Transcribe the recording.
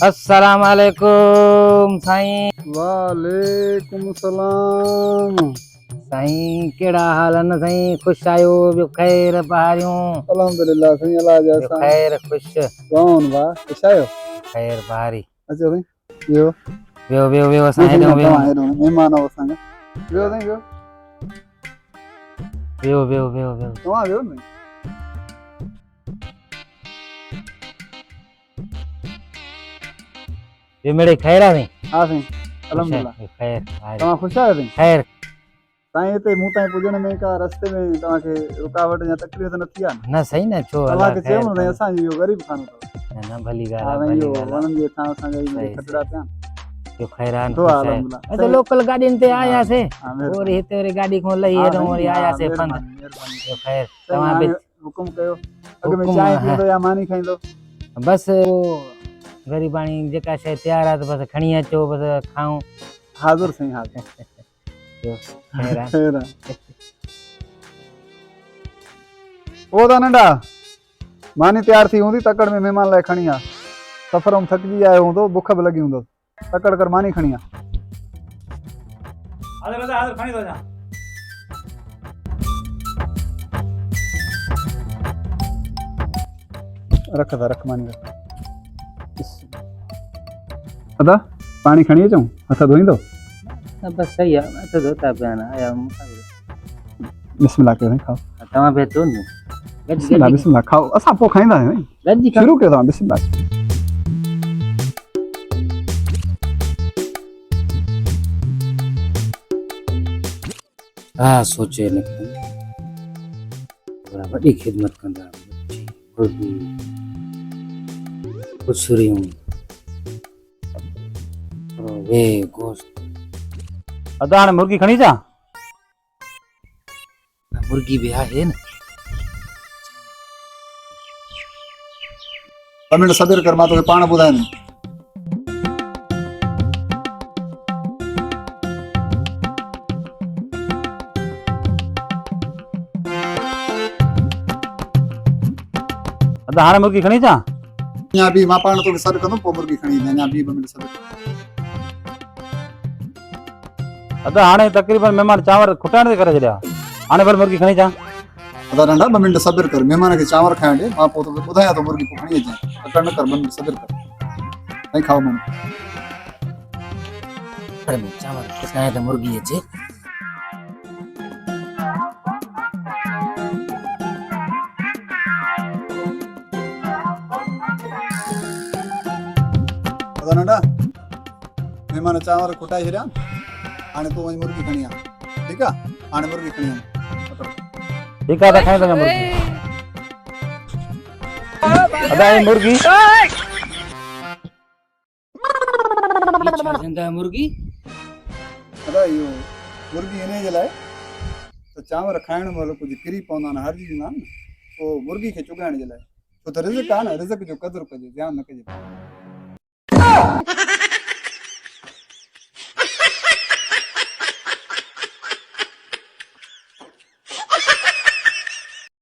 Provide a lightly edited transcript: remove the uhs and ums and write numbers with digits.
अस्सलाम वालेकुम साईं। वालेकुम सलाम। साईं केड़ा हाल न साईं? खुश आयो? बियो खैर बहारियूं? अल्हम्दुलिल्लाह साईं अल्लाह जा बियो साईं। खैर खुश कौन वाह खुश आयो? खैर बहारी। अचो साईं यो वियो साईं हेॾो वियो मेहमान हो संग वियो साईं वियो तव्हां वियो न वियो मेरे खैर आ साईं? हाँ साईं अल्हम्दुलिल्लाह। खैर बहारी तव्हां खुश आयो साईं? खैर। साईं हिते मूं ताईं पुॼण में का रस्ते में तव्हांखे रुकावट या तकलीफ़ न थी आहे न सही न छो तव्हांखे चयो न साईं असांजो इहो ग़रीब खानो अथव। न भली हा ॻाल्हि साईं भली इहो ॻाल्हि वणनि जे थां असांजा सही खटड़ा पिया बियो खैरान दुआ खुश आहे। अल्हम्दुलिल्लाह अच्छा लोकल गाॾियुनि ते आयासीं हाँ वरी हिते वरी गाॾी खां लही हेॾो वरी आयासीं फंद। मेहरबानी बियो खैर साईं तव्हां बि हाणे हुकुम कयो अॻ में हुकुम चांहि पीअंदो या मानी खाईंदो? बस वो गरीबाणी जेका शइ तयार आहे त बस खणी अचो बस खाऊं। हाज़ुर साईं हाज़ुर। बियो खैर आहे। खैर आहे। ओ दा नंढा मानी तयार थी हूंदी तकड़ में महिमान लाइ खणी आ। सफ़र में थकिजी आयो हूंदो बुख बि लॻी हूंदो तकड़ कर मानी खणी आ। हाज़िर खणी थो अचां। रख मानी रख। अदा पानी खणी अचूं हथ धोईंदो? बस सही आहे हथ धोता पिया आहिनि आया बिस्मिल्लाह कयो साईं खाओ। तव्हां बि अचो न बिस्मिल्लाह बिस्मिल्लाह खाओ असां पोइ खाईंदा आहियूं गॾिजी शुरू कयो तव्हां बिस्मिल्लाह। हा सोचे न वॾी ख़िदमत कंदा कुछरियूं वे गोश्त अदा हाणे मुर्गी खणी अचां? मुर्गी भी आहे न। 2 मिंट सब्र कर मां तोखे पाण ॿुधायां। अदा हाणे मुर्गी खणी अचां? अञा बि मां पाण तोखे सॾु कंदुमि पोइ मुर्गी खणी ईंदे अञा बि 2 मिंट सब्र कर। अदा हाणे तकरीबन महिमान चांवर खुटाइण ते करे छॾिया हाणे भले मुर्गी खणी अचां? अदा नंढा 2 मिंट सब्र कर महिमान खे चांवर खाइण ॾे मां पोइ तोखे ॿुधायां थो मुर्गी पोइ खणी अचां तकड़ न कर 2 मिंट सब्र कर साईं खाओ मानी। चांवर खुटाए त मुर्गी अचे। अदा नंढा महिमान चांवर खुटाए छॾिया हाणे तूं वञी मुर्गी खणी आ ठीकु आहे हाणे मुर्गी खणी आ। ठीकु आहे त खणी थो मुर्गी। अदा ये मुर्गी जिंदा मुर्गी अदा इहो मुर्गी इन जे लाइ त चांवर खाइण महिल कुझु किरी पवंदा आहिनि हरिजी वेंदा आहिनि न पोइ मुर्गी खे चुगाइण जे लाइ छो त रिज़्क आहे न रिज़्क जो क़दुरु कजे ध्यानु न कजे।